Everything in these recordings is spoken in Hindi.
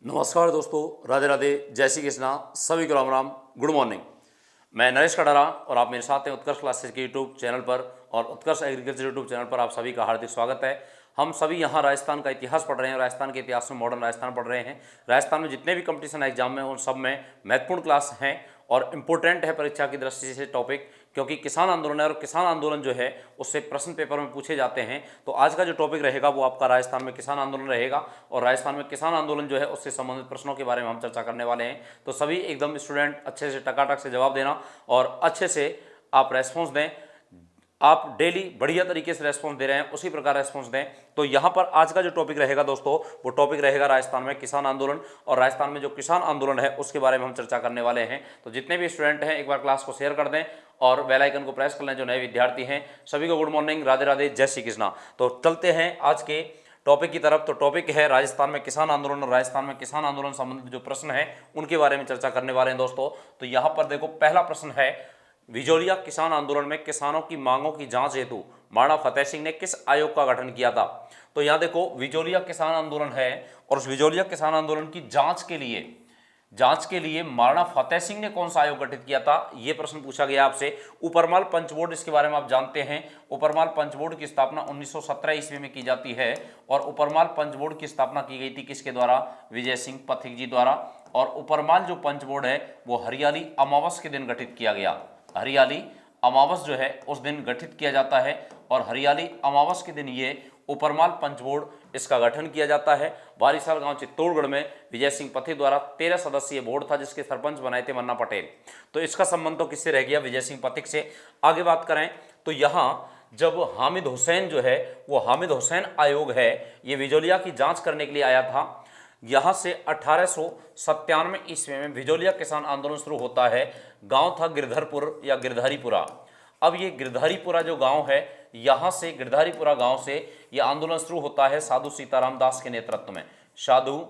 नमस्कार दोस्तों, राधे राधे, जय श्री कृष्णा, सभी को राम राम, गुड मॉर्निंग। मैं नरेश कटारा और आप मेरे साथ हैं उत्कर्ष क्लासेस के यूट्यूब चैनल पर और उत्कर्ष एग्रीकल्चर यूट्यूब चैनल पर आप सभी का हार्दिक स्वागत है। हम सभी यहाँ राजस्थान का इतिहास पढ़ रहे हैं। राजस्थान के इतिहास में मॉडर्न राजस्थान पढ़ रहे हैं। राजस्थान में जितने भी कंपटीशन एग्जाम में उन सब में महत्वपूर्ण क्लास हैं और इम्पोर्टेंट है परीक्षा की दृष्टि से टॉपिक, क्योंकि किसान आंदोलन है और किसान आंदोलन जो है उससे प्रश्न पेपर में पूछे जाते हैं। तो आज का जो टॉपिक रहेगा वो आपका राजस्थान में किसान आंदोलन रहेगा और राजस्थान में किसान आंदोलन जो है उससे संबंधित प्रश्नों के बारे में हम चर्चा करने वाले हैं। तो सभी एकदम स्टूडेंट अच्छे से टकाटक से जवाब देना और अच्छे से आप रेस्पॉन्स दें। आप डेली बढ़िया तरीके से रेस्पॉन्स दे रहे हैं, उसी प्रकार रेस्पॉन्स दें। तो यहाँ पर आज का जो टॉपिक रहेगा दोस्तों, वो टॉपिक रहेगा राजस्थान में किसान आंदोलन और राजस्थान में जो किसान आंदोलन है उसके बारे में हम चर्चा करने वाले हैं। तो जितने भी स्टूडेंट हैं एक बार क्लास को शेयर कर दें और बेल आइकन को प्रेस कर लें। जो नए विद्यार्थी हैं सभी को गुड मॉर्निंग, राधे राधे, जय श्री कृष्णा। तो चलते हैं आज के टॉपिक की तरफ। तो टॉपिक है राजस्थान में किसान आंदोलन और राजस्थान में किसान आंदोलन संबंधित जो प्रश्न है उनके बारे में चर्चा करने वाले हैं दोस्तों। तो यहाँ पर देखो, पहला प्रश्न है, विजोलिया किसान आंदोलन में किसानों की मांगों की जांच हेतु महाराणा फतेह सिंह ने किस आयोग का गठन किया था। तो यहाँ देखो, विजोलिया किसान आंदोलन है और उस विजोलिया किसान आंदोलन की जांच के लिए महाराणा फतेह सिंह ने कौन सा आयोग गठित किया था, ये प्रश्न पूछा गया आपसे। ऊपरमाल पंच बोर्ड, इसके बारे में आप जानते हैं। ऊपरमाल पंच बोर्ड की स्थापना 1917 ईस्वी में की जाती है और ऊपरमाल पंच बोर्ड की स्थापना की गई थी किसके द्वारा? विजय सिंह पथिक जी द्वारा। और ऊपरमाल जो पंच बोर्ड है वो हरियाली अमावस के दिन गठित किया गया। हरियाली अमावस जो है उस दिन गठित किया जाता है और हरियाली अमावस के दिन ये ऊपरमाल पंच बोर्ड इसका गठन किया जाता है। बारिसाल गांव चित्तौड़गढ़ में विजय सिंह पथिक द्वारा 13 सदस्यीय बोर्ड था जिसके सरपंच बनाए थे मन्ना पटेल। तो इसका संबंध तो किससे रह गया? विजय सिंह पथिक से। आगे बात करें तो यहाँ जब हामिद हुसैन जो है वो हामिद हुसैन आयोग है, ये विजोलिया की जांच करने के लिए आया था। यहाँ से 1897 ईस्वी में विजोलिया किसान आंदोलन शुरू होता है। गांव था गिरधरपुर या गिरधारीपुरा। अब ये गिरधारीपुरा जो गांव है, यहाँ से गिरधारीपुरा गांव से ये आंदोलन शुरू होता है साधु सीताराम दास के नेतृत्व में। साधु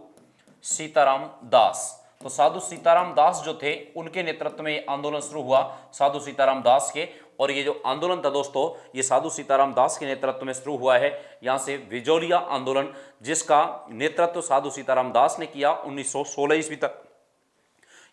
सीताराम दास, तो साधु सीताराम दास जो थे उनके नेतृत्व में ये आंदोलन शुरू हुआ, साधु सीताराम दास के। और ये जो आंदोलन था दोस्तों, ये साधु सीताराम दास के नेतृत्व में शुरू हुआ है। यहाँ से विजोलिया आंदोलन जिसका नेतृत्व साधु सीताराम दास ने किया 1916 ईस्वी तक।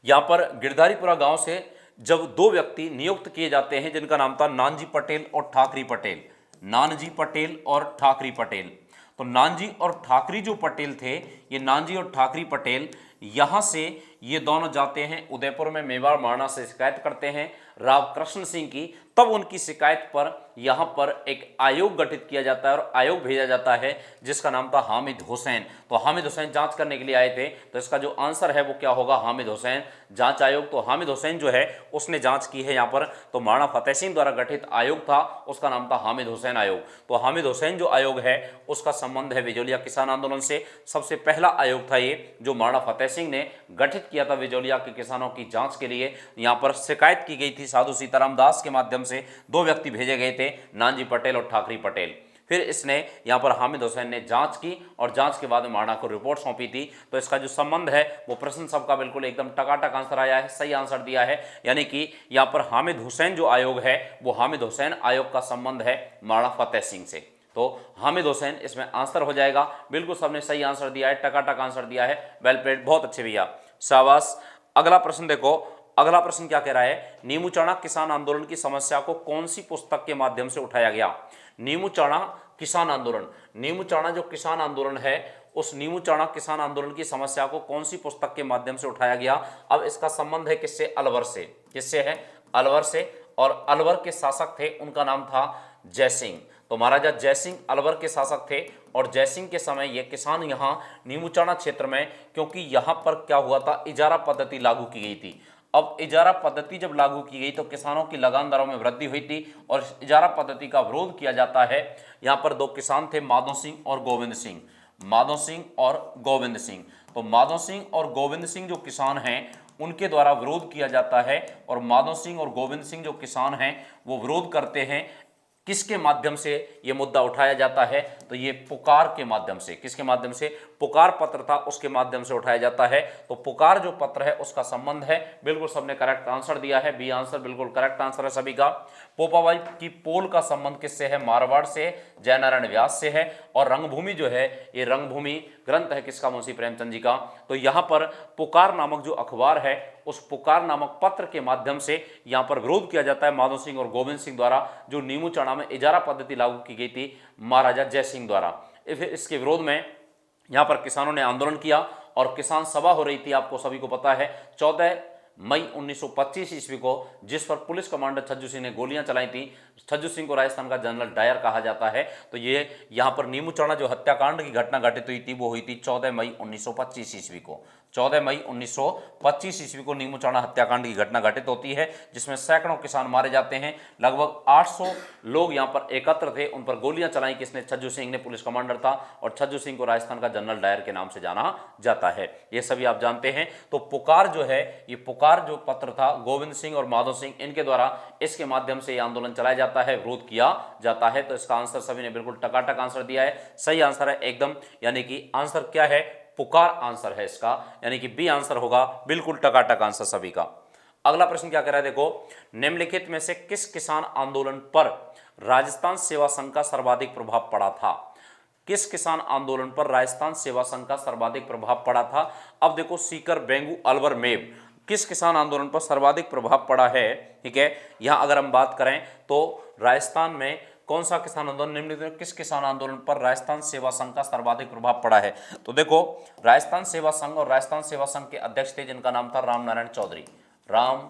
यहाँ पर गिरधारीपुरा गांव से जब दो व्यक्ति नियुक्त किए जाते हैं जिनका नाम था नानजी पटेल और ठाकरी पटेल। नानजी पटेल और ठाकरी पटेल। तो नानजी और ठाकरी जो पटेल थे, ये नानजी और ठाकरी पटेल यहाँ से ये दोनों जाते हैं उदयपुर में मेवाड़ महाराणा से शिकायत करते हैं राव कृष्ण सिंह की। तब उनकी शिकायत पर यहाँ पर एक आयोग गठित किया जाता है और आयोग भेजा जाता है जिसका नाम था हामिद हुसैन। तो हामिद हुसैन जांच करने के लिए आए थे। तो इसका जो आंसर है वो क्या होगा? हामिद हुसैन जांच आयोग। तो हामिद हुसैन जो है उसने जांच की है यहाँ पर। तो महाराणा फतेह सिंह द्वारा गठित आयोग था, उसका नाम था हामिद हुसैन आयोग। तो हामिद हुसैन जो आयोग है उसका संबंध है विजोलिया किसान आंदोलन से। सबसे पहला आयोग था ये जो महाराणा फतेह सिंह ने गठित किया था विजोलिया के किसानों की जांच के लिए। यहाँ पर शिकायत की गई थी साधु सीताराम दास के माध्यम से। दो व्यक्ति भेजे गए थे, नानजी पटेल और ठाकरी पटेल। फिर इसने यहाँ पर हामिद हुसैन ने जांच की और जांच के बाद महाराणा को रिपोर्ट सौंपी थी। तो इसका जो संबंध है वो प्रश्न सबका बिल्कुल एकदम टकाटक आंसर आया है, सही आंसर दिया है। यानी कि यहाँ पर हामिद हुसैन जो आयोग है वो हामिद हुसैन आयोग का संबंध है महाराणा फतेह सिंह से। तो हामिद हुसैन इसमें आंसर हो जाएगा। बिल्कुल सबने सही आंसर दिया है, टकाटक आंसर दिया है। वेल प्लेड, बहुत अच्छे भैया, शाबाश। अगला प्रश्न देखो, अगला प्रश्न क्या कह रहा है? नीमू चना किसान आंदोलन की समस्या को कौन सी पुस्तक के माध्यम से उठाया गया? नीमू चना किसान आंदोलन, नीमू चना जो किसान आंदोलन है उस नीमू चना किसान आंदोलन की समस्या को कौन सी पुस्तक के माध्यम से उठाया गया? अब इसका संबंध है किससे? अलवर से। किससे है? अलवर से। और अलवर के शासक थे, उनका नाम था जयसिंह। तो महाराजा जयसिंह अलवर के शासक थे और जयसिंह के समय ये किसान यहाँ नीमूचाना क्षेत्र में, क्योंकि यहाँ पर क्या हुआ था, इजारा पद्धति लागू की गई थी। अब इजारा पद्धति जब लागू की गई तो किसानों की लगान दरों में वृद्धि हुई थी और इजारा पद्धति का विरोध किया जाता है। यहाँ पर दो किसान थे, माधो सिंह और गोविंद सिंह। माधो सिंह और गोविंद सिंह। तो माधो सिंह और गोविंद सिंह जो किसान हैं उनके द्वारा विरोध किया जाता है और माधो सिंह और गोविंद सिंह जो किसान हैं वो विरोध करते हैं किसके माध्यम से ये मुद्दा उठाया जाता है, तो ये पुकार के माध्यम से। किसके माध्यम से? पुकार पत्र था उसके माध्यम से उठाया जाता है। तो पुकार जो पत्र है उसका संबंध है, बिल्कुल सबने करेक्ट आंसर दिया है, बी आंसर बिल्कुल करेक्ट आंसर है सभी का। पोपाबाई की पोल का संबंध किससे है? मारवाड़ से, जयनारायण व्यास से है। और रंगभूमि जो है, ये रंगभूमि ग्रंथ है किसका? मुंशी प्रेमचंद जी का। तो यहां पर पुकार नामक जो अखबार है, उस पुकार नामक पत्र के माध्यम से यहां पर विरोध किया जाता है माधो सिंह और गोविंद सिंह द्वारा, जो नीमू चढ़ा में इजारा पद्धति लागू की गई थी महाराजा जय सिंह द्वारा। फिर इसके विरोध में यहां पर किसानों ने आंदोलन किया और किसान सभा हो रही थी, आपको सभी को पता है, 14 मई 1925 ईस्वी को, जिस पर पुलिस कमांडर छज्जू सिंह ने गोलियां चलाई थी। छज्जू सिंह को राजस्थान का जनरल डायर कहा जाता है। तो ये यहां पर नीमू चढ़ा जो हत्याकांड की घटना घटित हुई थी वो हुई थी 14 मई 1925 ईस्वी को। 14 मई 1925 ईस्वी को नीमू चढ़ा हत्याकांड की घटना घटित होती है, जिसमें सैकड़ों किसान मारे जाते हैं। लगभग 800 लोग यहां पर एकत्र थे, उन पर गोलियां चलाई किसने? छज्जू सिंह ने, पुलिस कमांडर था। और छज्जू सिंह को राजस्थान का जनरल डायर के नाम से जाना जाता है, ये सभी आप जानते हैं। तो पुकार जो है, ये पुकार जो पत्र था गोविंद सिंह और माधो सिंह इनके द्वारा, इसके माध्यम से यह आंदोलन चलाया जाता है, विरोध किया जाता है। तो इसका आंसर सभी ने बिल्कुल टकाटक आंसर दिया है, सही आंसर है एकदम, यानी कि आंसर क्या है? पुकार आंसर है इसका, यानी कि बी आंसर होगा, बिल्कुल टकाटक आंसर सभी का। अगला प्रश्न क्या कह रहा है, देखो, निम्नलिखित में से किस किसान आंदोलन पर राजस्थान सेवा संघ का सर्वाधिक प्रभाव पड़ा था? किस किसान आंदोलन पर राजस्थान सेवा संघ का सर्वाधिक प्रभाव पड़ा था? अब देखो, सीकर, बेंगू, अलवर, मेव, किस किसान आंदोलन पर सर्वाधिक प्रभाव पड़ा है? ठीक है, यहां अगर हम बात करें तो राजस्थान में कौन सा किसान आंदोलन, निम्नलिखित में किस किसान आंदोलन पर राजस्थान सेवा संघ का सर्वाधिक प्रभाव पड़ा है? तो देखो, राजस्थान सेवा संघ और राजस्थान सेवा संघ के अध्यक्ष थे जिनका नाम था राम नारायण चौधरी। राम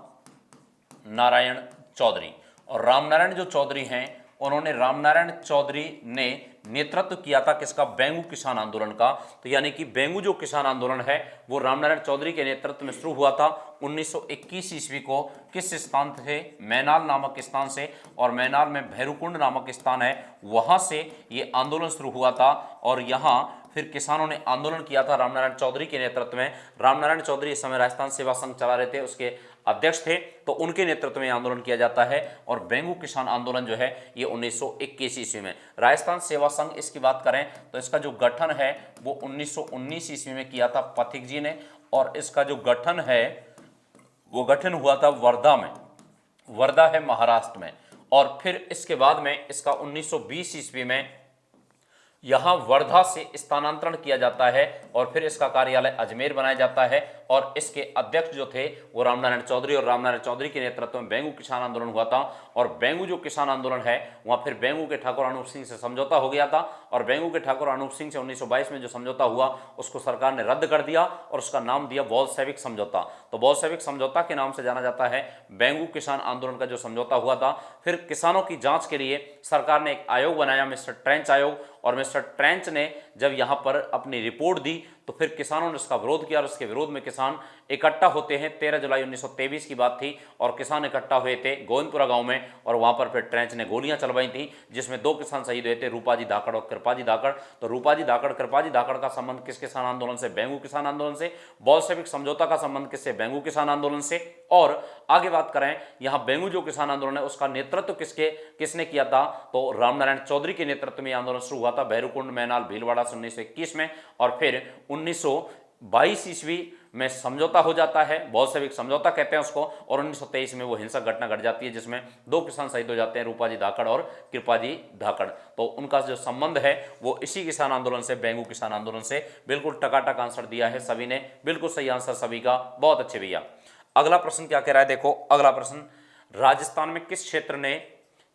नारायण चौधरी। और राम नारायण जो चौधरी हैं, उन्होंने, राम नारायण चौधरी ने नेतृत्व किया था किसका? बेंगू किसान आंदोलन का। तो यानी कि बेंगू जो किसान आंदोलन है वो रामनारायण चौधरी के नेतृत्व में शुरू हुआ था 1921 ईस्वी को। किस स्थान से? मैनाल नामक स्थान से। और मैनाल में भैरूकुंड नामक स्थान है, वहां से ये आंदोलन शुरू हुआ था। और यहाँ फिर किसानों ने आंदोलन किया था रामनारायण चौधरी के नेतृत्व में। रामनारायण चौधरी इस समय राजस्थान सेवा संघ चला रहे थे, उसके अध्यक्ष थे, तो उनके नेतृत्व में आंदोलन किया जाता है। और बेंगू किसान आंदोलन जो है ये 1921 ईस्वी में। राजस्थान सेवा संघ इसकी बात करें तो इसका जो गठन है वो 1919 ईस्वी में किया था पथिक जी ने। और इसका जो गठन है वो गठन हुआ था वर्धा में, वर्धा है महाराष्ट्र में। और फिर इसके बाद में इसका 1920 ईस्वी में यहां वर्धा से स्थानांतरण किया जाता है और फिर इसका कार्यालय अजमेर बनाया जाता है। और इसके अध्यक्ष जो थे वो रामनारायण चौधरी, और रामनारायण चौधरी के नेतृत्व में बेंगू किसान आंदोलन हुआ था। और बेंगू जो किसान आंदोलन है वहां फिर बेंगू के ठाकुर अनूप सिंह से समझौता हो गया था। और बेंगू के ठाकुर अनूप सिंह से 1922 में जो समझौता हुआ उसको सरकार ने रद्द कर दिया और उसका नाम दिया बोल्शेविक समझौता। तो बोल्शेविक समझौता के नाम से जाना जाता है बेंगू किसान आंदोलन का जो समझौता हुआ था। फिर किसानों की जांच के लिए सरकार ने एक आयोग बनाया, मिस्टर ट्रेंच आयोग। और मिस्टर ट्रेंच ने जब यहां पर अपनी रिपोर्ट दी तो फिर किसानों ने उसका विरोध किया और उसके विरोध में किसान इकट्ठा होते हैं। 13 जुलाई 1923 की बात थी और किसान इकट्ठा हुए थे गोविंदपुरा गांव में। और वहां पर फिर ट्रेंच ने गोलियां चलवाई थी जिसमें 2 किसान शहीद हुए थे, रूपाजी धाकड़ और कृपाजी धाकड़। तो रूपाजी धाकड़, कृपाजी धाकड़ का संबंध किस किसान आंदोलन से? बेंगू किसान आंदोलन से। बोल्शेविक समझौता का संबंध किससे? बेंगू किसान आंदोलन से। और आगे बात करें, यहां बेंगू जो किसान आंदोलन है उसका नेतृत्व किसने किया था? तो रामनारायण चौधरी के नेतृत्व में आंदोलन शुरू हुआ था भैरूकुंड, मैनाल, भीलवाड़ा 1921 में। और फिर 1922 ईस्वी में समझौता हो जाता है, बोल्शेविक समझौता कहते हैं उसको। और 1923 में वो हिंसक घटना घट जाती है जिसमें 2 किसान शहीद हो जाते हैं, रूपाजी धाकड़ और कृपाजी धाकड़। तो उनका जो संबंध है वो इसी किसान आंदोलन से, बेंगू किसान आंदोलन से। बिल्कुल टकाटक आंसर दिया है सभी ने, बिल्कुल सही आंसर सभी का, बहुत अच्छे भैया। अगला प्रश्न क्या कह रहा है, देखो अगला प्रश्न, राजस्थान में किस क्षेत्र ने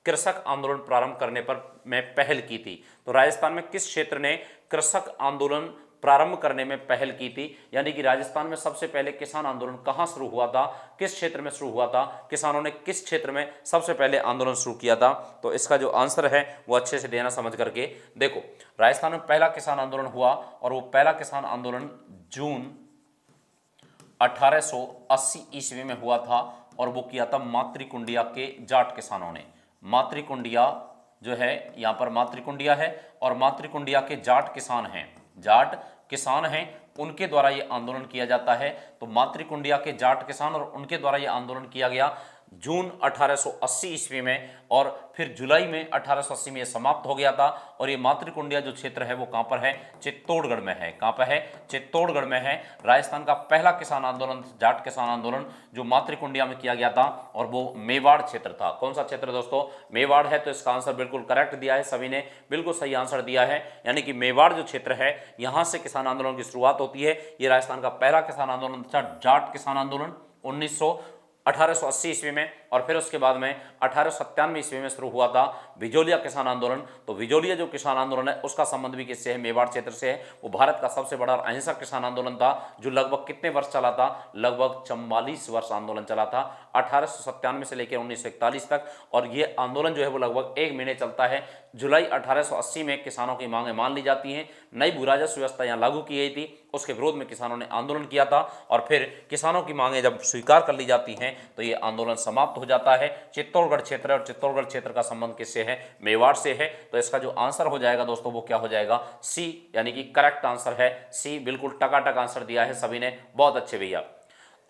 कृषक आंदोलन प्रारंभ करने पर में पहल की थी? तो राजस्थान में किस क्षेत्र ने कृषक आंदोलन प्रारंभ करने में पहल की थी? यानी कि राजस्थान में सबसे पहले किसान आंदोलन कहां शुरू हुआ था, किस क्षेत्र में शुरू हुआ था, किसानों ने किस क्षेत्र में सबसे पहले आंदोलन शुरू किया था? तो इसका जो आंसर है वो अच्छे से देना समझ करके देखो। राजस्थान में पहला किसान आंदोलन हुआ और वो पहला किसान आंदोलन जून 1880 ईस्वी में हुआ था और वो किया था मातृकुंडिया के जाट किसानों ने। मातृकुंडिया जो है यहाँ पर मातृकुंडिया है और मातृकुंडिया के जाट किसान हैं, जाट किसान हैं, उनके द्वारा ये आंदोलन किया जाता है। तो मातृकुंडिया के जाट किसान और उनके द्वारा ये आंदोलन किया गया जून 1880 ईस्वी में, और फिर जुलाई में 1880 में ये समाप्त हो गया था। और ये मातृकुंडिया जो क्षेत्र है वो कहाँ पर है? चित्तौड़गढ़ में है। कहाँ पर है? चित्तौड़गढ़ में है। राजस्थान का पहला किसान आंदोलन, जाट किसान आंदोलन, जो मातृकुंडिया में किया गया था, और वो मेवाड़ क्षेत्र था। कौन सा क्षेत्र दोस्तों? मेवाड़ है। तो इसका आंसर बिल्कुल करेक्ट दिया है, सभी ने बिल्कुल सही आंसर दिया है। यानी कि मेवाड़ जो क्षेत्र है, यहां से किसान आंदोलन की शुरुआत होती है। ये राजस्थान का पहला किसान आंदोलन था, जाट किसान आंदोलन 1880 ईस्वी में। और फिर उसके बाद में 1897 ईस्वी में शुरू हुआ था बिजोलिया किसान आंदोलन। तो बिजोलिया जो किसान आंदोलन है उसका संबंध भी किससे है? मेवाड़ क्षेत्र से है। वो भारत का सबसे बड़ा अहिंसक किसान आंदोलन था, जो लगभग कितने वर्ष चला था? लगभग 44 वर्ष आंदोलन चला था, 1897 से लेकर 1941 तक। और ये आंदोलन जो है वो लगभग 1 महीने चलता है। जुलाई 1880 में किसानों की मांगें मान ली जाती हैं। नई भू राजस्व व्यवस्था यहाँ लागू की गई थी, उसके विरोध में किसानों ने आंदोलन किया था। और फिर किसानों की मांगें जब स्वीकार कर ली जाती हैं तो ये आंदोलन समाप्त हो जाता है। चित्तौड़गढ़ क्षेत्र, और चित्तौड़गढ़ क्षेत्र का संबंध किससे है? मेवाड़ से है। तो इसका जो आंसर हो जाएगा दोस्तों वो क्या हो जाएगा? सी, यानी कि करेक्ट आंसर है सी। बिल्कुल टकाटक आंसर दिया है सभी ने, बहुत अच्छे भैया।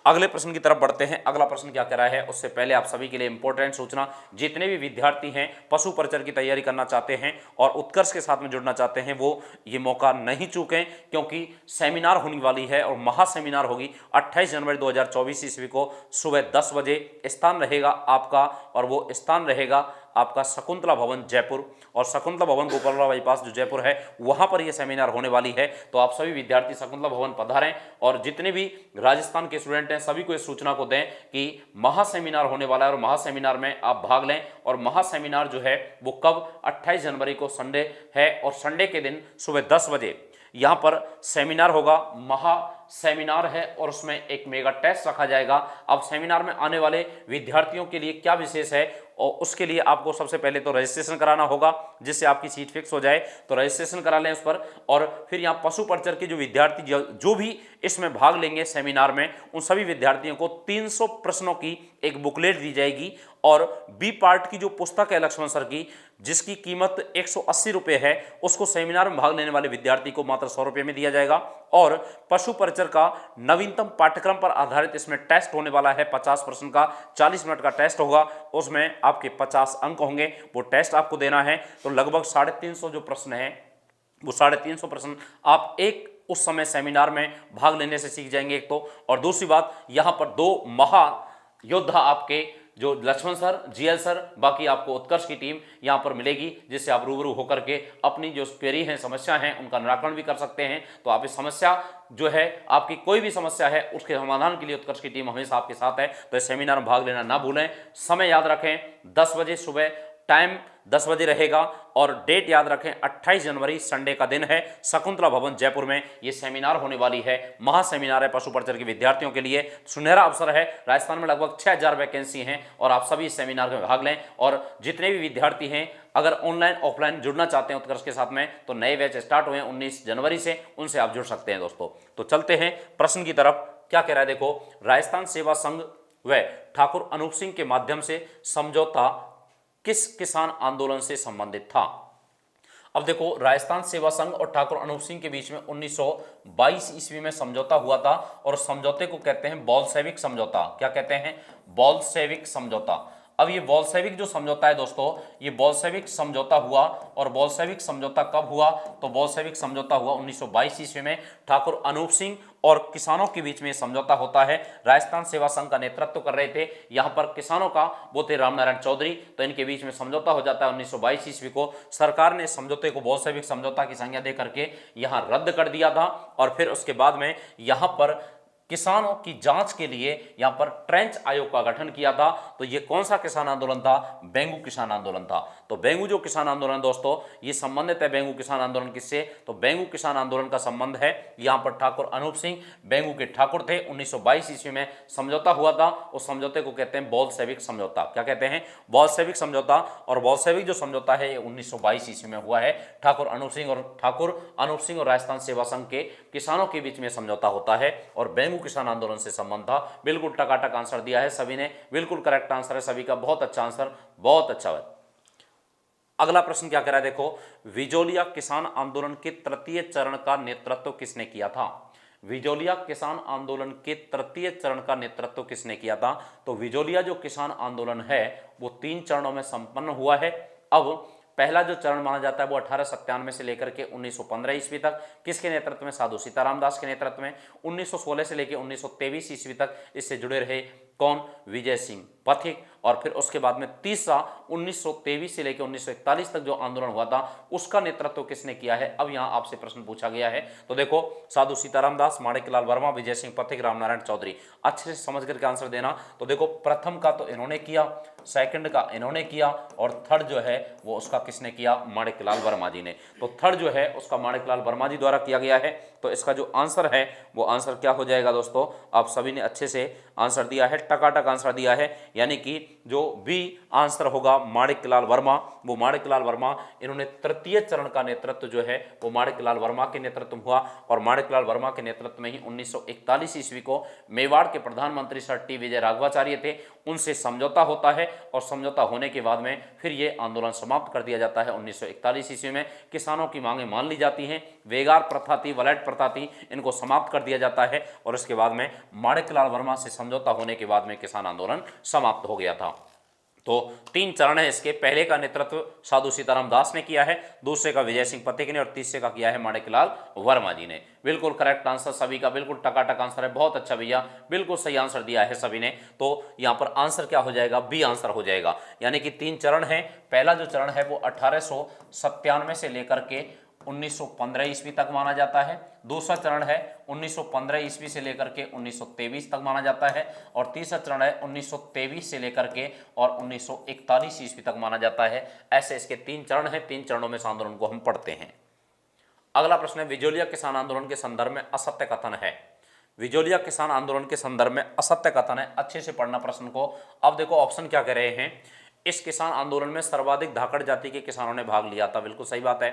अगले प्रश्न की तरफ बढ़ते हैं। अगला प्रश्न क्या कह रहा है, उससे पहले आप सभी के लिए इंपॉर्टेंट सूचना, जितने भी विद्यार्थी हैं पशु परिचर की तैयारी करना चाहते हैं और उत्कर्ष के साथ में जुड़ना चाहते हैं, वो ये मौका नहीं चूकें, क्योंकि सेमिनार होने वाली है और महासेमिनार होगी 28 जनवरी 2024 ईस्वी को सुबह 10 बजे। स्थान रहेगा आपका, और वो स्थान रहेगा आपका शकुंतला भवन जयपुर। और शकुंतला भवन गोपालपुरा बाईपास जो जयपुर है, वहां पर यह सेमिनार होने वाली है। तो आप सभी विद्यार्थी शकुंतला भवन पधारें, और जितने भी राजस्थान के स्टूडेंट हैं सभी को इस सूचना को दें कि महासेमिनार होने वाला है, और महासेमिनार में आप भाग लें। और महासेमिनार जो है वो कब? 28 जनवरी को संडे है, और संडे के दिन सुबह 10 बजे यहाँ पर सेमिनार होगा। महा सेमिनार है और उसमें एक मेगा टेस्ट रखा जाएगा। अब सेमिनार में आने वाले विद्यार्थियों के लिए क्या विशेष है, और उसके लिए आपको सबसे पहले तो रजिस्ट्रेशन कराना होगा, जिससे आपकी सीट फिक्स हो जाए। तो रजिस्ट्रेशन करा लें उस पर। और फिर यहाँ पशु परिचर के जो विद्यार्थी जो भी इसमें भाग लेंगे सेमिनार में, उन सभी विद्यार्थियों को 300 प्रश्नों की एक बुकलेट दी जाएगी। और बी पार्ट की जो पुस्तक है लक्ष्मण सर की, जिसकी कीमत 180 रुपये है, उसको सेमिनार में भाग लेने वाले विद्यार्थी को मात्र 100 रुपये में दिया जाएगा। और पशु परिचर का नवीनतम पाठ्यक्रम पर आधारित इसमें टेस्ट होने वाला है 50 प्रश्न का, 40 मिनट का टेस्ट होगा। उसमें आपके 50 अंक होंगे, वो टेस्ट आपको देना है। तो लगभग 350 जो प्रश्न है, वो 350 प्रश्न आप एक उस समय सेमिनार में भाग लेने से सीख जाएंगे, एक तो। और दूसरी बात, यहाँ पर 2 महा योद्धा आपके, जो लक्ष्मण सर, जीएल सर, बाकी आपको उत्कर्ष की टीम यहाँ पर मिलेगी, जिससे आप रूबरू होकर के अपनी जो क्वेरी हैं, समस्या हैं, उनका निराकरण भी कर सकते हैं। तो आप इस समस्या जो है, आपकी कोई भी समस्या है, उसके समाधान के लिए उत्कर्ष की टीम हमेशा आपके साथ है। तो इस सेमिनार में भाग लेना ना भूलें। समय याद रखें, 10 बजे सुबह, टाइम 10 बजे रहेगा। और डेट याद रखें, 28 जनवरी संडे का दिन है, शकुंतला भवन जयपुर में ये सेमिनार होने वाली है। महासेमिनार है पशु परिचर के विद्यार्थियों के लिए, सुनहरा अवसर है। राजस्थान में लगभग 6000 वैकेंसी हैं, और आप सभी इस सेमिनार में भाग लें। और जितने भी विद्यार्थी हैं, अगर ऑनलाइन ऑफलाइन जुड़ना चाहते हैं उत्कर्ष के साथ में, तो नए बैच स्टार्ट हुए हैं 19 जनवरी से, उनसे आप जुड़ सकते हैं दोस्तों। तो चलते हैं प्रश्न की तरफ। क्या कह रहा है देखो, राजस्थान सेवा संघ व ठाकुर अनूप सिंह के माध्यम से समझौता किस किसान आंदोलन से संबंधित था? अब देखो, राजस्थान सेवा संघ और ठाकुर अनूप सिंह के बीच में 1922 ईस्वी में समझौता हुआ था, और समझौते को कहते हैं बोल्शेविक समझौता। क्या कहते हैं? बोल्शेविक समझौता। अब ये बोल्शेविक जो समझौता है दोस्तों, ये बोल्शेविक समझौता हुआ। और बोल्शेविक समझौता कब हुआ? तो बोल्शेविक समझौता हुआ 1922 ईस्वी में। ठाकुर अनूप सिंह और किसानों के बीच में समझौता होता है। राजस्थान सेवा संघ का नेतृत्व कर रहे थे यहाँ पर किसानों का, वो थे रामनारायण चौधरी। तो इनके बीच में समझौता हो जाता है 1922 ईस्वी को। सरकार ने समझौते को बोल्शेविक समझौता की संज्ञा दे करके यहाँ रद्द कर दिया था। और फिर उसके बाद में यहाँ पर किसानों की जांच के लिए यहाँ पर ट्रेंच आयोग का गठन किया था। तो ये कौन सा किसान आंदोलन था? बेंगू किसान आंदोलन था। तो बेंगू जो किसान आंदोलन दोस्तों, ये संबंधित है बेंगू किसान आंदोलन किससे? तो बेंगू किसान आंदोलन का संबंध है यहाँ पर ठाकुर अनूप सिंह बेंगू के ठाकुर थे। 1922 ईस्वी में समझौता हुआ था। उस समझौते को कहते हैं बोल्शेविक समझौता। क्या कहते हैं? बोल्शेविक समझौता। और बोल्शेविक जो समझौता है ये 1922 ईस्वी में हुआ है। ठाकुर अनूप सिंह और राजस्थान सेवा संघ के किसानों के बीच में समझौता होता है, और बेंगू किसान आंदोलन से संबंध था। बिल्कुल टकाटक आंसर दिया है सभी ने, बिल्कुल करेक्ट आंसर है सभी का, बहुत अच्छा आंसर, बहुत अच्छा है। अगला प्रश्न क्या कह रहा है देखो, विजोलिया किसान आंदोलन के तृतीय चरण का नेतृत्व किसने किया था? विजोलिया किसान आंदोलन के तृतीय चरण का नेतृत्व किसने किया था? तो विजोलिया जो किसान आंदोलन है वो 3 चरणों में संपन्न हुआ है। अब पहला जो चरण माना जाता है वो 1897 से लेकर के 1915 ईस्वी तक किसके नेतृत्व में? साधु सीताराम दास के नेतृत्व में। 1916 से लेकर 1923 ईस्वी तक इससे जुड़े रहे कौन? विजय सिंह पथिक। और फिर उसके बाद में तीसरा 1923 से लेकर 1941 तक जो आंदोलन हुआ था उसका नेतृत्व किसने किया है? अब यहां आपसे प्रश्न पूछा गया है। तो देखो, साधु सीताराम दास, माणिकलाल वर्मा, विजय सिंह पथिक, रामनारायण चौधरी। अच्छे से समझ करके आंसर देना। तो देखो, प्रथम का तो इन्होंने किया, सेकंड का इन्होंने किया, और थर्ड जो है वो उसका किसने किया? माणिकलाल वर्मा जी ने। तो थर्ड जो है उसका माणिकलाल वर्मा जी द्वारा किया गया है। तो इसका जो आंसर है वो आंसर क्या हो जाएगा दोस्तों? आप सभी ने अच्छे से आंसर दिया है, टकाटक आंसर दिया है, यानी कि जो बी आंसर होगा माणिकलाल वर्मा। वो माणिकलाल वर्मा, इन्होंने तृतीय चरण का नेतृत्व जो है वो माणिकलाल वर्मा के नेतृत्व में हुआ। और माणिकलाल वर्मा के नेतृत्व में ही 1941 ईस्वी को मेवाड़ के प्रधानमंत्री सर टी विजय राघवाचार्य थे, उनसे समझौता होता है। और समझौता होने के बाद में फिर ये आंदोलन समाप्त कर दिया जाता है 1941 ईस्वी में। किसानों की मांगें मान ली जाती हैं, वेगार प्रथा थी, वलैट प्रथा थी, इनको समाप्त कर दिया जाता है। और इसके बाद में माणिकलाल वर्मा से समझौता होने के बाद में किसान आंदोलन समाप्त हो गया था। तो 3 चरण है इसके। पहले का नेतृत्व साधु सीताराम दास ने किया है, दूसरे का विजय सिंह पथिक ने, और तीसरे का किया है माणिकलाल वर्मा जी ने। बिल्कुल करेक्ट आंसर सभी का, बिल्कुल टकाटक आंसर है। बहुत अच्छा भैया, बिल्कुल सही आंसर दिया है सभी ने। तो यहां पर आंसर क्या हो जाएगा? बी आंसर हो जाएगा। यानी कि 3 चरण है। पहला जो चरण है वो 1897 से लेकर के 1915 ईस्वी तक माना जाता है। दूसरा चरण है 1915 ईस्वी से लेकर के 1923 तक माना जाता है। और तीसरा चरण है 1923 से लेकर के और 1941 ईस्वी तक माना जाता है। ऐसे इसके 3 चरण हैं। 3 चरणों में इस आंदोलन को हम पढ़ते हैं। अगला प्रश्न है, विजोलिया किसान आंदोलन के संदर्भ में असत्य कथन है। विजोलिया किसान आंदोलन के संदर्भ में असत्य कथन है। अच्छे से पढ़ना प्रश्न को। अब देखो ऑप्शन क्या कह रहे हैं। इस किसान आंदोलन में सर्वाधिक धाकड़ जाति के किसानों ने भाग लिया था। बिल्कुल सही बात है।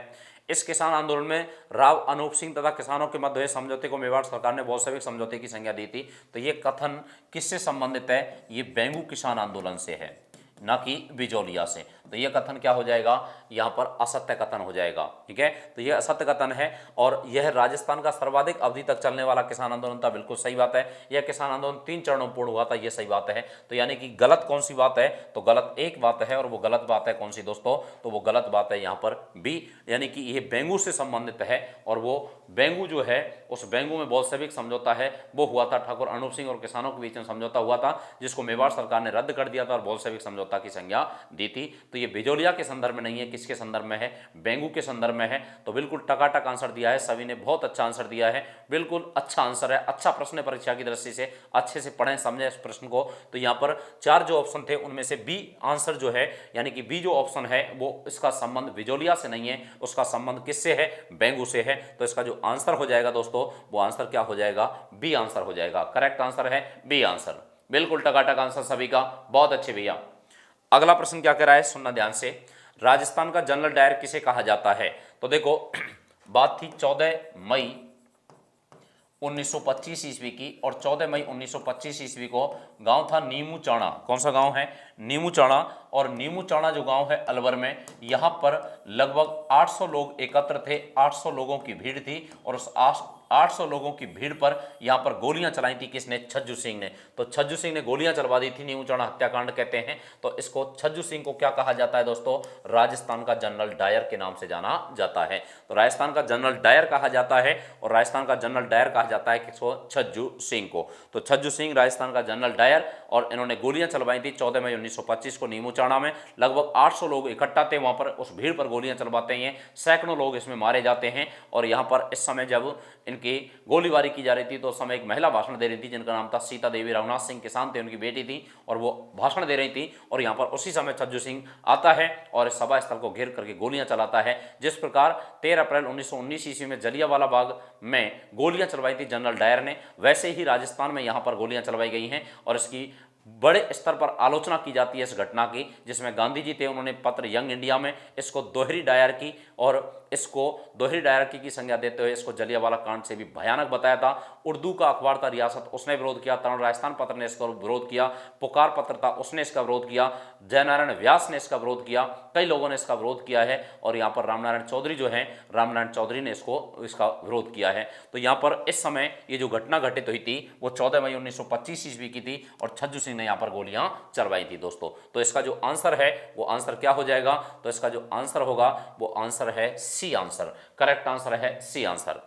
इस किसान आंदोलन में राव अनूप सिंह तथा किसानों के मध्य हुए समझौते को मेवाड़ सरकार ने बोल्शेविक समझौते की संज्ञा दी थी। तो ये कथन किससे संबंधित है? ये बेंगू किसान आंदोलन से है, ना कि बिजोलिया से। तो यह कथन क्या हो जाएगा? यहां पर असत्य कथन हो जाएगा। ठीक है, तो यह असत्य कथन है। और यह राजस्थान का सर्वाधिक अवधि तक चलने वाला किसान आंदोलन था। बिल्कुल सही बात है। यह किसान आंदोलन 3 चरणों में पूर्ण हुआ था। यह सही बात है। तो यानी कि गलत कौन सी बात है? तो गलत एक बात है, और वो गलत बात है कौन सी दोस्तों? तो वो गलत बात है यहाँ पर बी, यानी कि यह बेंगू से संबंधित है। और वो बेंगू जो है, उस बेंगू में बोल्शेविक समझौता है वो हुआ था। ठाकुर अनूप सिंह और किसानों के बीच में समझौता हुआ था, जिसको मेवाड़ सरकार ने रद्द कर दिया था और बोल्शेविक समझौता की संज्ञा दी थी। तो ये बिजोलिया के संदर्भ में नहीं है, किसके संदर्भ में है? बेंगू के संदर्भ में है। तो बिल्कुल टकाटक आंसर दिया है सभी ने, बहुत अच्छा आंसर दिया है। बिल्कुल अच्छा आंसर है, अच्छा प्रश्न है परीक्षा की दृष्टि से। अच्छे से पढ़ें, समझें इस प्रश्न को। तो यहाँ पर 4 जो ऑप्शन थे उनमें से बी आंसर जो है, यानी कि बी जो ऑप्शन है वो इसका संबंध बिजोलिया से नहीं है, उसका संबंध किससे है? बेंगू से है। तो इसका जो आंसर हो जाएगा दोस्तों, वो आंसर क्या हो जाएगा? बी आंसर हो जाएगा। करेक्ट आंसर है बी आंसर। बिल्कुल टकाटक आंसर सभी का, बहुत अच्छे भैया। अगला प्रश्न क्या कह रहा है, सुनना ध्यान से। राजस्थान का जनरल डायर किसे कहा जाता है? तो देखो बात थी 14 मई 1925 ईस्वी की, और 14 मई 1925 ईस्वी को गांव था नीमू चाणा। कौन सा गांव है? नीमू चाणा। और नीमू चाणा जो गांव है अलवर में, यहां पर लगभग 800 लोग एकत्र थे। 800 लोगों की भीड़ थी, और उस 800 लोगों की भीड़ पर यहां पर गोलियां चलाई थी। किसने? छज्जू सिंह ने। तो छज्जू सिंह ने गोलियां चलवा दी थी। नीमू चाणा हत्याकांड कहते हैं। तो इसको छज्जू सिंह को क्या कहा जाता है दोस्तों? राजस्थान का जनरल डायर के नाम से जाना जाता है। तो राजस्थान का जनरल डायर कहा जाता है, और राजस्थान का जनरल डायर कहा जाता है किसको? छज्जू सिंह को। तो छज्जू सिंह राजस्थान का जनरल डायर, और इन्होंने गोलियां चलवाई थी 14 मई 1925 को नीमू चाणा में। लगभग 800 लोग इकट्ठा थे वहां पर, उस भीड़ पर गोलियां चलवाते हैं। सैकड़ों लोग इसमें मारे जाते हैं। और यहाँ पर इस समय जब इनकी गोलीबारी की जा रही थी तो उस समय एक महिला भाषण दे रही थी, जिनका नाम था सीता देवी। रघुनाथ सिंह किसान थे, उनकी बेटी थी, और वो भाषण दे रही थी। और यहाँ पर उसी समय छज्जू सिंह आता है और इस सभा स्थल को घेर करके गोलियां चलाता है। जिस प्रकार 13 अप्रैल 1919 ईस्वी में जलियांवाला बाग में गोलियां चलवाई थी जनरल डायर ने, वैसे ही राजस्थान में यहाँ पर गोलियां चलवाई गई हैं। और इसकी बड़े स्तर पर आलोचना की जाती है इस घटना की, जिसमें गांधी जी थे, उन्होंने पत्र यंग इंडिया में इसको दोहरी डायरकी और इसको दोहरी डायरकी की संज्ञा देते हुए इसको जलियांवाला कांड से भी भयानक बताया था। उर्दू का अखबार था रियासत, उसने विरोध किया, तरुण राजस्थान पत्र ने इसका विरोध किया, पुकार पत्र था उसने इसका विरोध किया, जयनारायण व्यास ने इसका विरोध किया, कई लोगों ने इसका विरोध किया है, और यहाँ पर रामनारायण चौधरी जो हैं, रामनारायण चौधरी ने इसका विरोध किया है। तो यहाँ पर इस समय ये जो घटना घटित हुई थी वो 14 मई 1925 ईस्वी की थी, और छज्जू सिंह ने यहाँ पर गोलियां चलवाई थी दोस्तों। तो इसका जो आंसर है वो आंसर क्या हो जाएगा, तो इसका जो आंसर होगा वो आंसर है सी आंसर, करेक्ट आंसर है सी आंसर।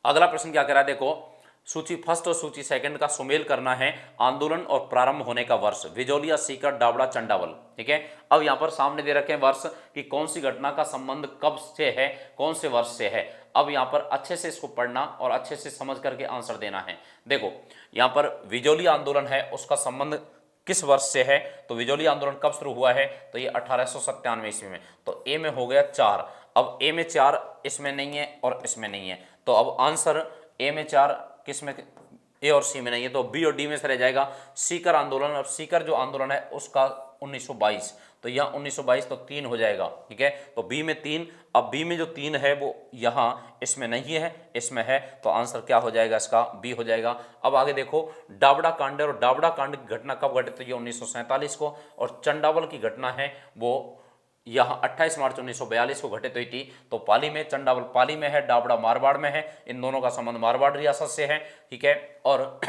अगला प्रश्न क्या कह रहा है, देखो सूची फर्स्ट और सूची सेकंड का सुमेल करना है, आंदोलन और प्रारंभ होने का वर्ष, विजोलिया, सीकर, डाबड़ा, चंडावल। ठीक है, अब यहां पर सामने दे रखे हैं वर्ष कि कौन सी घटना का संबंध कब से है, कौन से वर्ष से है। अब यहां पर अच्छे से इसको पढ़ना और अच्छे से समझ करके आंसर देना है। देखो यहां पर विजोलिया आंदोलन है, उसका संबंध किस वर्ष से है, तो विजोलिया आंदोलन कब शुरू हुआ है, तो ये 1897 ईस्वी में। तो ए में हो गया 4, अब ए में 4 इसमें नहीं है और इसमें नहीं है, तो अब आंसर ए में 4 किस में, ए और सी में नहीं है, तो बी और डी में से रह जाएगा सीकर आंदोलन, और सीकर जो आंदोलन है उसका 1922, तो यहाँ 1922 तो 3 हो जाएगा। ठीक है, तो बी में 3, अब बी में जो 3 है वो यहाँ इसमें नहीं है, इसमें है, तो आंसर क्या हो जाएगा इसका, बी हो जाएगा। अब आगे देखो डाबड़ा कांड, और डाबड़ा कांड की घटना कब घटित हुई, 1947 को, और चंडावल की घटना है वो यहाँ 28 मार्च 1942 को घटित हुई थी। तो पाली में, चंडावल पाली में है, डाबड़ा मारवाड़ में है, इन दोनों का संबंध मारवाड़ रियासत से है। ठीक है, और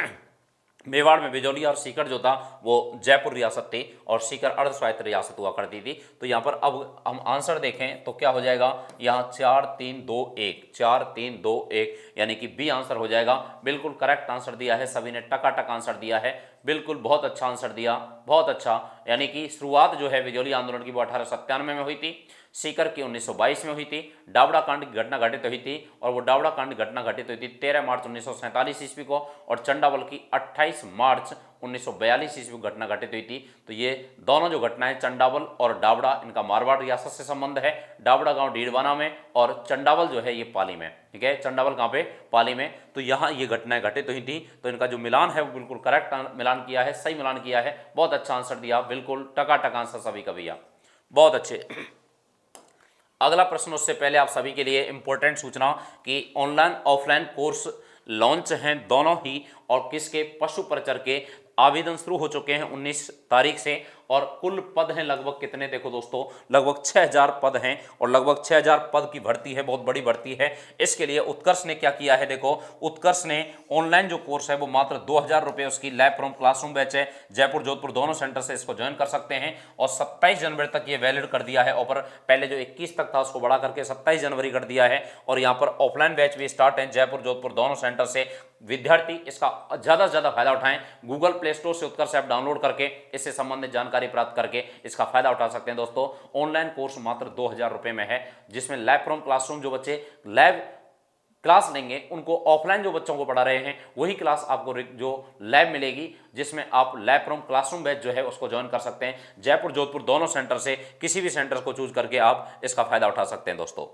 मेवाड़ में बिजौलिया और सीकर जो था वो जयपुर रियासत थी, और सीकर अर्ध स्वायत्त रियासत हुआ करती थी। तो यहाँ पर अब हम आंसर देखें तो क्या हो जाएगा, यहाँ 4 3 2 1, 4 3 2 1, यानी कि बी आंसर हो जाएगा। बिल्कुल करेक्ट आंसर दिया है, सभी ने टकाटक आंसर दिया है, बिल्कुल बहुत अच्छा आंसर दिया, बहुत अच्छा। यानी कि शुरुआत जो है बिजौलिया आंदोलन की वो 1897 में हुई थी, सीकर की 1922 में हुई थी, डाबड़ा कांड की घटना घटित हुई थी, और वो डाबड़ा कांड की घटना घटित हुई थी 13 मार्च 1947 ईस्वी को, और चंडावल की 28 मार्च 1942 ईस्वी को घटना घटित हुई थी। तो ये दोनों जो घटनाएं चंडावल और डाबड़ा, इनका मारवाड़ रियासत से संबंध है, डाबड़ा गांव डीडवाना में, और चंडावल जो है ये पाली में। ठीक है, चंडावल कहाँ पे, पाली में। तो यहाँ ये घटनाएं घटित हुई थी, तो इनका जो मिलान है वो बिल्कुल करेक्ट मिलान किया है, सही मिलान किया है, बहुत अच्छा आंसर दिया, बिल्कुल टकाटक आंसर सभी का भैया, बहुत अच्छे। अगला प्रश्न उससे पहले आप सभी के लिए इंपॉर्टेंट सूचना कि ऑनलाइन ऑफलाइन कोर्स लॉन्च हैं दोनों ही, और किसके, पशु परिचर के आवेदन शुरू हो चुके हैं 19 तारीख से, और कुल पद हैं लगभग कितने, देखो दोस्तों लगभग 6000 पद हैं, और लगभग 6000 पद की भर्ती है, बहुत बड़ी भर्ती है। इसके लिए उत्कर्ष ने क्या किया है, देखो उत्कर्ष ने ऑनलाइन जो कोर्स है वो मात्र 2000 रुपये उसकी लैब फ्रॉम क्लासरूम बैच है, जयपुर जोधपुर दोनों सेंटर से इसको ज्वाइन कर सकते हैं, और 27 जनवरी तक ये वैलिड कर दिया है ऑफर, पहले जो 21 तक था उसको बढ़ा करके 27 जनवरी कर दिया है। और यहाँ पर ऑफलाइन बैच भी स्टार्ट है जयपुर जोधपुर दोनों सेंटर से, विद्यार्थी इसका ज़्यादा से ज़्यादा फायदा उठाएं, गूगल प्ले स्टोर से उत्कर्ष ऐप डाउनलोड करके इससे संबंधित जानकारी प्राप्त करके इसका फायदा उठा सकते हैं। दोस्तों ऑनलाइन कोर्स मात्र 2000 रुपये में है, जिसमें लैब फ्रॉम क्लासरूम, जो बच्चे लैब क्लास लेंगे उनको ऑफलाइन जो बच्चों को पढ़ा रहे हैं वही क्लास आपको जो लैब मिलेगी, जिसमें आप लैब फ्रॉम क्लासरूम बैच जो है उसको ज्वाइन कर सकते हैं। जयपुर जोधपुर दोनों सेंटर से किसी भी सेंटर को चूज करके आप इसका फायदा उठा सकते हैं। दोस्तों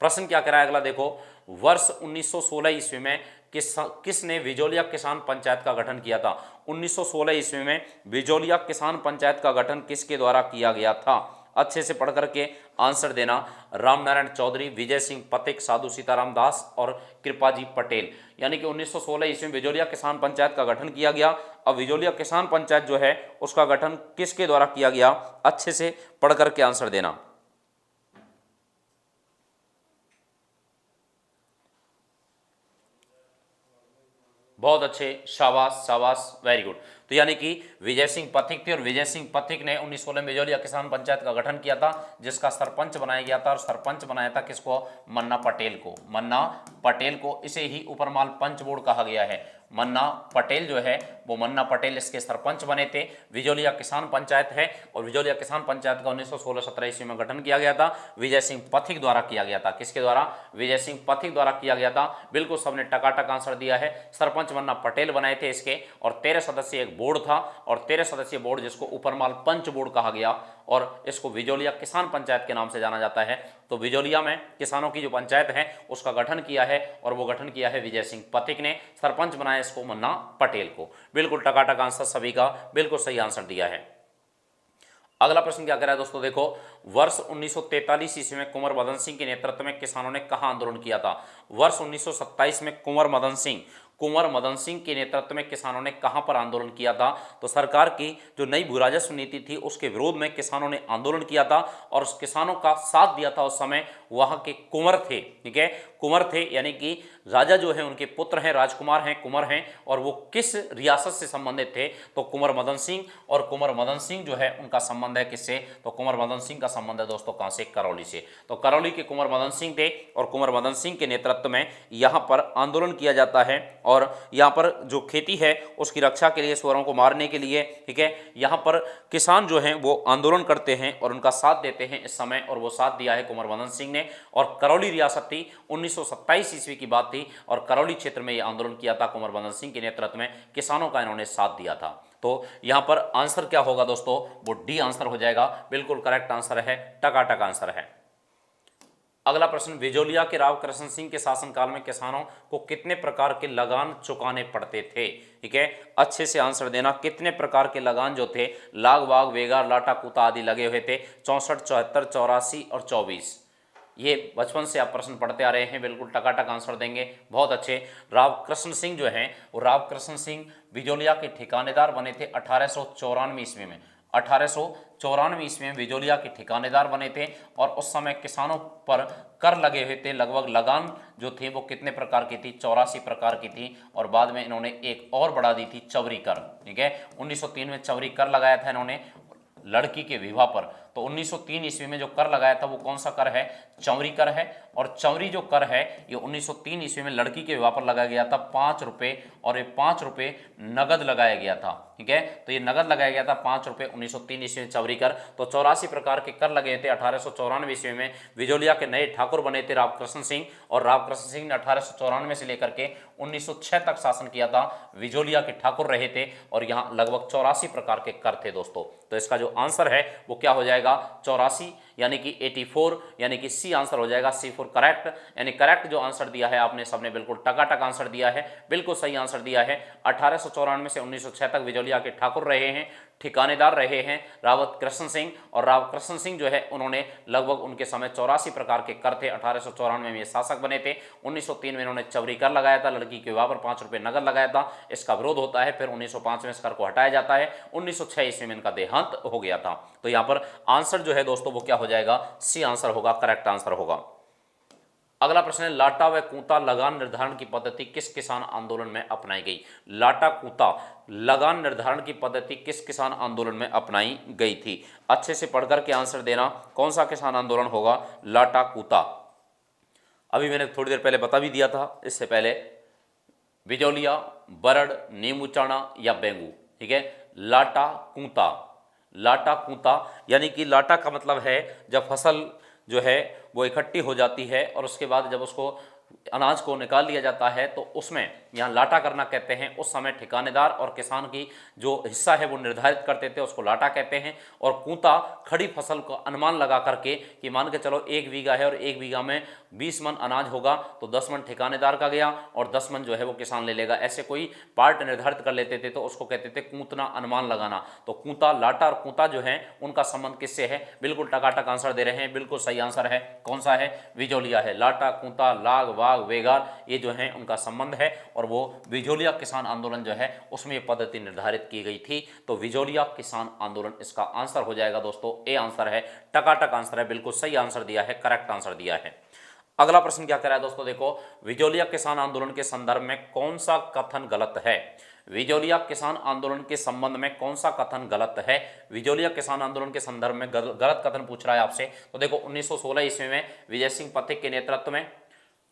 प्रश्न क्या करा है अगला, देखो वर्ष 1916 ईस्वी में किसने विजोलिया किसान पंचायत का गठन किया था। 1916 ईस्वी में विजोलिया किसान पंचायत का गठन किसके द्वारा किया गया था, अच्छे से पढ़ करके आंसर देना। रामनारायण चौधरी, विजय सिंह पथिक, साधु सीताराम दास और कृपाजी पटेल। यानी कि 1916 ईस्वी में विजोलिया किसान पंचायत का गठन किया गया। अब विजोलिया किसान पंचायत जो है उसका गठन किसके द्वारा किया गया, अच्छे से पढ़ करके आंसर देना। बहुत अच्छे, शाबाश शाबाश, वेरी गुड। तो यानी कि विजय सिंह पथिक थे, और विजय सिंह पथिक ने 1916 में बिजौलिया किसान पंचायत का गठन किया था, जिसका सरपंच बनाया गया था, और सरपंच बनाया था किसको, मन्ना पटेल को। मन्ना पटेल को, इसे ही ऊपरमाल पंच बोर्ड कहा गया है। मन्ना पटेल जो है वो मन्ना पटेल इसके सरपंच बने थे। विजोलिया किसान पंचायत है, और विजोलिया किसान पंचायत का 1916-17 ईस्वी में गठन किया गया था, विजय सिंह पथिक द्वारा किया गया था। किसके द्वारा, विजय सिंह पथिक द्वारा किया गया था। बिल्कुल सबने टकाटक आंसर दिया है। सरपंच मन्ना पटेल बनाए थे इसके, और 13 सदस्यीय एक बोर्ड था, और 13 सदस्यीय बोर्ड जिसको ऊपरमाल पंच बोर्ड कहा गया, और इसको विजोलिया किसान पंचायत के नाम से जाना जाता है। तो विजोलिया में किसानों की जो पंचायत है उसका गठन किया है और वो गठन किया है विजय सिंह पथिक ने। सरपंच बनाया इसको मुन्ना पटेल को। बिल्कुल टकाटक आंसर सभी का बिल्कुल सही आंसर दिया है। अगला प्रश्न क्या कह रहा है दोस्तों, देखो वर्ष 1943 ईस्वी में कुंवर मदन सिंह के नेतृत्व में किसानों ने कहां आंदोलन किया था? वर्ष 1927 में कुंवर मदन सिंह के नेतृत्व में किसानों ने कहां पर आंदोलन किया था? तो सरकार की जो नई भू राजस्व नीति थी उसके विरोध में किसानों ने आंदोलन किया था और उस किसानों का साथ दिया था उस समय वहां के कुंवर थे। ठीक है, कुंवर थे यानी कि राजा जो है उनके पुत्र हैं, राजकुमार हैं, कुंवर हैं। और वो किस रियासत से संबंधित थे? तो कुंवर मदन सिंह। और कुंवर मदन सिंह जो है उनका संबंध है किससे? तो कुंवर मदन सिंह का संबंध है दोस्तों कहां से? करौली से। तो करौली के कुंवर मदन सिंह थे और कुंवर मदन सिंह के नेतृत्व में यहां पर आंदोलन किया जाता है। और यहां पर जो खेती है उसकी रक्षा के लिए, सुअरों को मारने के लिए, ठीक है, यहां पर किसान जो हैं वो आंदोलन करते हैं और उनका साथ देते हैं इस समय। और वो साथ दिया है कुंवर मदन सिंह ने। और करौली रियासत थी, 1927 ईस्वी की बात थी और करौली क्षेत्र में ये आंदोलन किया था कुंवर मदन सिंह के नेतृत्व में। किसानों का इन्होंने साथ दिया था। तो यहां पर आंसर क्या होगा दोस्तों? वो डी आंसर हो जाएगा। बिल्कुल करेक्ट आंसर है, टकाटक आंसर है। अगला प्रश्न, विजोलिया के राव कृष्ण सिंह के शासनकाल में किसानों को कितने प्रकार के लगान चुकाने पड़ते थे? ठीक है, अच्छे से आंसर देना। कितने प्रकार के लगान जो थे? लाग, वाग, वेगार, लाटा, कूता आदि लगे हुए थे। 64, 74, 84 और 24। ये बचपन से आप प्रश्न पढ़ते आ रहे हैं, बिल्कुल टकाटक आंसर देंगे, बहुत अच्छे। राव कृष्ण सिंह जो हैं वो राव कृष्ण सिंह विजोलिया के ठिकानेदार बने थे 1894 ईस्वी में। 1894 ईस्वी में विजोलिया के ठिकानेदार बने थे और उस समय किसानों पर कर लगे हुए थे। लगभग लगान जो थे वो कितने प्रकार की थी? 84 प्रकार की थी। और बाद में इन्होंने एक और बढ़ा दी थी, चवरी कर। ठीक है, 1903 में चवरी कर लगाया था इन्होंने लड़की के विवाह पर। तो 1903 ईस्वी में जो कर लगाया था वो कौन सा कर है? चौरी कर है। और चौरी जो कर है ये 1903 ईस्वी में लड़की के विवाह पर लगाया गया था 5 रुपये। और ये 5 रुपये नगद लगाया गया था। ठीक है, तो ये नगद लगाया गया था 5 रुपये 1903 ईस्वी में चौरी कर। तो 84 प्रकार के कर लगे थे 1894 ईस्वी में। विजोलिया के नए ठाकुर बने थे रावकृष्ण सिंह। और रावकृष्ण सिंह ने 1894 से लेकर के 1906 तक शासन किया था। विजोलिया के ठाकुर रहे थे और यहाँ लगभग 84 प्रकार के कर थे दोस्तों। तो इसका जो आंसर है वो क्या हो जाएगा? 84 यानी कि 84 यानी कि सी आंसर हो जाएगा। C for correct. यानी करेक्ट जो आंसर दिया है आपने सबने बिल्कुल टकाटक आंसर दिया है, बिल्कुल सही आंसर दिया है। 1894 से 1906 तक विजोलिया के ठाकुर रहे हैं, ठिकानेदार रहे हैं रावत कृष्ण सिंह। और राव कृष्ण सिंह जो है उन्होंने लगभग उनके समय 84 प्रकार के कर थे। 1894 में ये शासक बने थे। 1903 में इन्होंने चवरी कर लगाया था, लड़की के विवाह पर 5 रुपये नगद लगाया था। इसका विरोध होता है, फिर 1905 में इस कर को हटाया जाता है। 1906 ईस्वी में इनका देहांत हो गया था। तो यहाँ पर आंसर जो है दोस्तों वो क्या हो जाएगा? सी आंसर होगा, करेक्ट आंसर होगा। अगला प्रश्न है, लाटा व कूता लगान निर्धारण की पद्धति किस किसान आंदोलन में अपनाई गई? लाटा कूता लगान निर्धारण की पद्धति किस किसान आंदोलन में अपनाई गई थी? अच्छे से पढ़कर के आंसर देना। कौन सा किसान आंदोलन होगा? लाटा कूता। अभी मैंने थोड़ी देर पहले बता भी दिया था इससे पहले, विजोलिया, बरड़, नीमूचाना या बेंगू। ठीक है, लाटा कूता। लाटा कूता यानी कि लाटा का मतलब है जब फसल जो है वो इकट्ठी हो जाती है और उसके बाद जब उसको अनाज को निकाल लिया जाता है तो उसमें यहाँ लाटा करना कहते हैं। उस समय ठिकानेदार और किसान की जो हिस्सा है वो निर्धारित करते थे, उसको लाटा कहते हैं। और कूता खड़ी फसल को अनुमान लगा करके कि मान के चलो 1 बीघा है और 1 बीघा में 20 मन अनाज होगा तो 10 मन ठिकानेदार का गया और 10 मन जो है वो किसान ले लेगा। ऐसे कोई पार्ट निर्धारित कर लेते थे तो उसको कहते थे कूतना, अनुमान लगाना। तो कूता, लाटा और कूता जो है उनका संबंध किससे है? बिल्कुल टकाटक आंसर दे रहे हैं, बिल्कुल सही आंसर है। कौन सा है? विजोलिया है। लाटा, कूता, लाग, वाग, वेगार ये जो है उनका संबंध है और वो विजोलिया किसान आंदोलन जो है उसमें ये पद्धति निर्धारित की गई थी। तो विजोलिया किसान आंदोलन इसका आंसर हो जाएगा दोस्तों। ए आंसर है, टकाटक आंसर है, बिल्कुल सही आंसर दिया है, करेक्ट आंसर दिया है। अगला प्रश्न क्या कह रहा है दोस्तों, देखो विजोलिया किसान आंदोलन के संदर्भ में कौन सा कथन गलत है? विजोलिया किसान आंदोलन के संबंध में कौन सा कथन गलत है? विजोलिया किसान आंदोलन के संदर्भ में गलत कथन पूछ रहा है आपसे। तो देखो 1916 ईस्वी में विजय सिंह पथिक के नेतृत्व में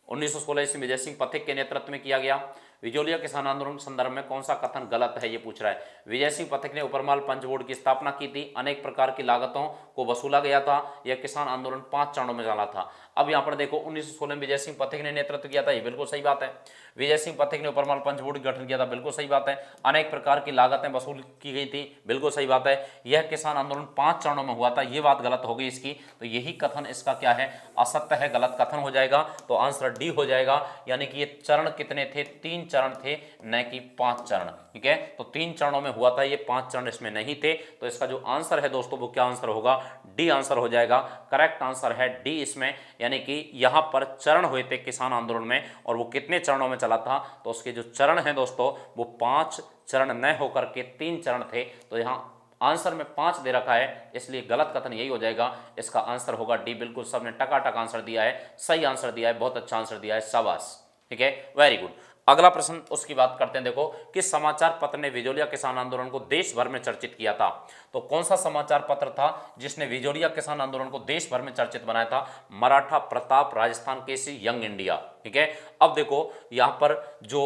1916 ईस्वी विजय सिंह पथिक के नेतृत्व में किया गया। विजोलिया किसान आंदोलन के संदर्भ में कौन सा कथन गलत है, ये पूछ रहा है। विजय सिंह पथिक ने उपरमाल पंच बोर्ड की स्थापना की थी, अनेक प्रकार की लागतों को वसूला गया था, यह किसान आंदोलन 5 चरणों में चला था। अब यहाँ पर देखो 1916 में विजय सिंह पथिक ने नेतृत्व किया था, ये बिल्कुल सही बात है। विजय सिंह पथिक ने उपरमाल पंच बोर्ड का गठन किया था, बिल्कुल सही बात है। अनेक प्रकार की लागतें वसूल की गई थी, बिल्कुल सही बात है। यह किसान आंदोलन 5 चरणों में हुआ था, ये बात गलत हो गई इसकी, तो यही कथन इसका क्या है, असत्य है, गलत कथन हो जाएगा। तो आंसर डी हो जाएगा, यानी कि ये चरण कितने थे, 3 चरण थे, न कि 5 चरण। ठीक है, तो 3 चरणों में हुआ था, ये 5 चरण इसमें नहीं थे। तो इसका जो आंसर है दोस्तों वो क्या आंसर होगा, डी आंसर हो जाएगा। करेक्ट आंसर है डी इसमें, यानी कि यहां पर चरण हुए थे किसान आंदोलन में, और वो कितने चरणों में चला था, तो उसके जो चरण हैं दोस्तों वो 5 चरण न होकर के 3 चरण थे। तो यहां आंसर में 5 दे रखा है, इसलिए गलत कथन यही हो जाएगा। इसका आंसर होगा डी। बिल्कुल सबने टकाटक आंसर दिया है, सही आंसर दिया है, बहुत अच्छा आंसर दिया है, शाबाश। ठीक है, वेरी गुड। अगला प्रश्न उसकी बात करते हैं। देखो, किस समाचार पत्र ने विजोलिया किसान आंदोलन को देश भर में चर्चित किया था? तो कौन सा समाचार पत्र था जिसने विजोलिया किसान आंदोलन को देश भर में चर्चित बनाया था? Maratha Pratap, Rajasthan Kesari, young India. ठीक है, अब देखो यहां पर जो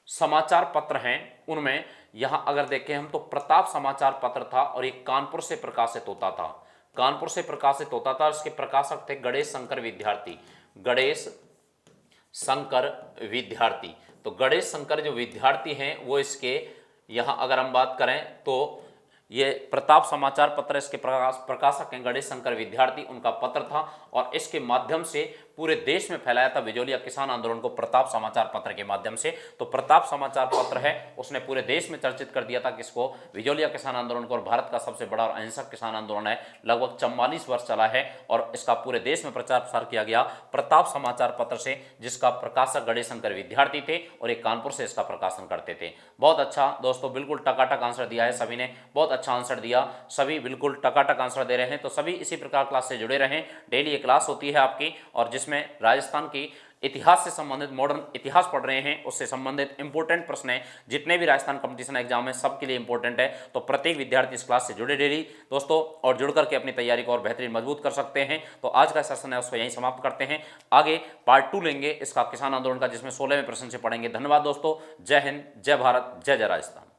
समाचार पत्र हैं उनमें यहां अगर देखें हम तो प्रताप समाचार पत्र था, और एक कानपुर से प्रकाशित होता था, कानपुर से प्रकाशित होता था। इसके प्रकाशक थे गणेश शंकर विद्यार्थी, गणेश शंकर विद्यार्थी। तो गणेश शंकर जो विद्यार्थी हैं वो इसके यहां अगर हम बात करें तो ये प्रताप समाचार पत्र, इसके प्रकाशक हैं गणेश शंकर विद्यार्थी, उनका पत्र था, और इसके माध्यम से पूरे देश में फैलाया था विजोलिया किसान आंदोलन को प्रताप समाचार पत्र के माध्यम से। तो प्रताप समाचार पत्र है, उसने पूरे देश में चर्चित कर दिया था किसको, विजोलिया किसान आंदोलन को। और भारत का सबसे बड़ा और अहिंसक किसान आंदोलन है, लगभग 44 वर्ष चला है, और इसका पूरे देश में प्रचार प्रसार किया गया प्रताप समाचार पत्र से, जिसका प्रकाशक गणेश शंकर विद्यार्थी थे, और एक कानपुर से इसका प्रकाशन करते थे। बहुत अच्छा दोस्तों, बिल्कुल टकाटक आंसर दिया है सभी ने, बहुत अच्छा आंसर दिया, सभी बिल्कुल टकाटक आंसर दे रहे हैं। तो सभी इसी प्रकार क्लास से जुड़े रहें, डेली एक क्लास होती है आपकी, और जिसमें राजस्थान की इतिहास से संबंधित, मॉडर्न इतिहास पढ़ रहे हैं, उससे संबंधित इंपॉर्टेंट प्रश्न हैं, जितने भी राजस्थान कंपटीशन एग्जाम है सबके लिए इंपॉर्टेंट है। तो प्रत्येक विद्यार्थी इस क्लास से जुड़े डेली दोस्तों, और जुड़ करके अपनी तैयारी को और बेहतरीन मजबूत कर सकते हैं। तो आज का सेशन है उसको यहीं समाप्त करते हैं, आगे पार्ट 2 लेंगे इसका किसान आंदोलन का, जिसमें 16वें प्रश्न से पढ़ेंगे। धन्यवाद दोस्तों, जय हिंद, जय भारत, जय जय राजस्थान।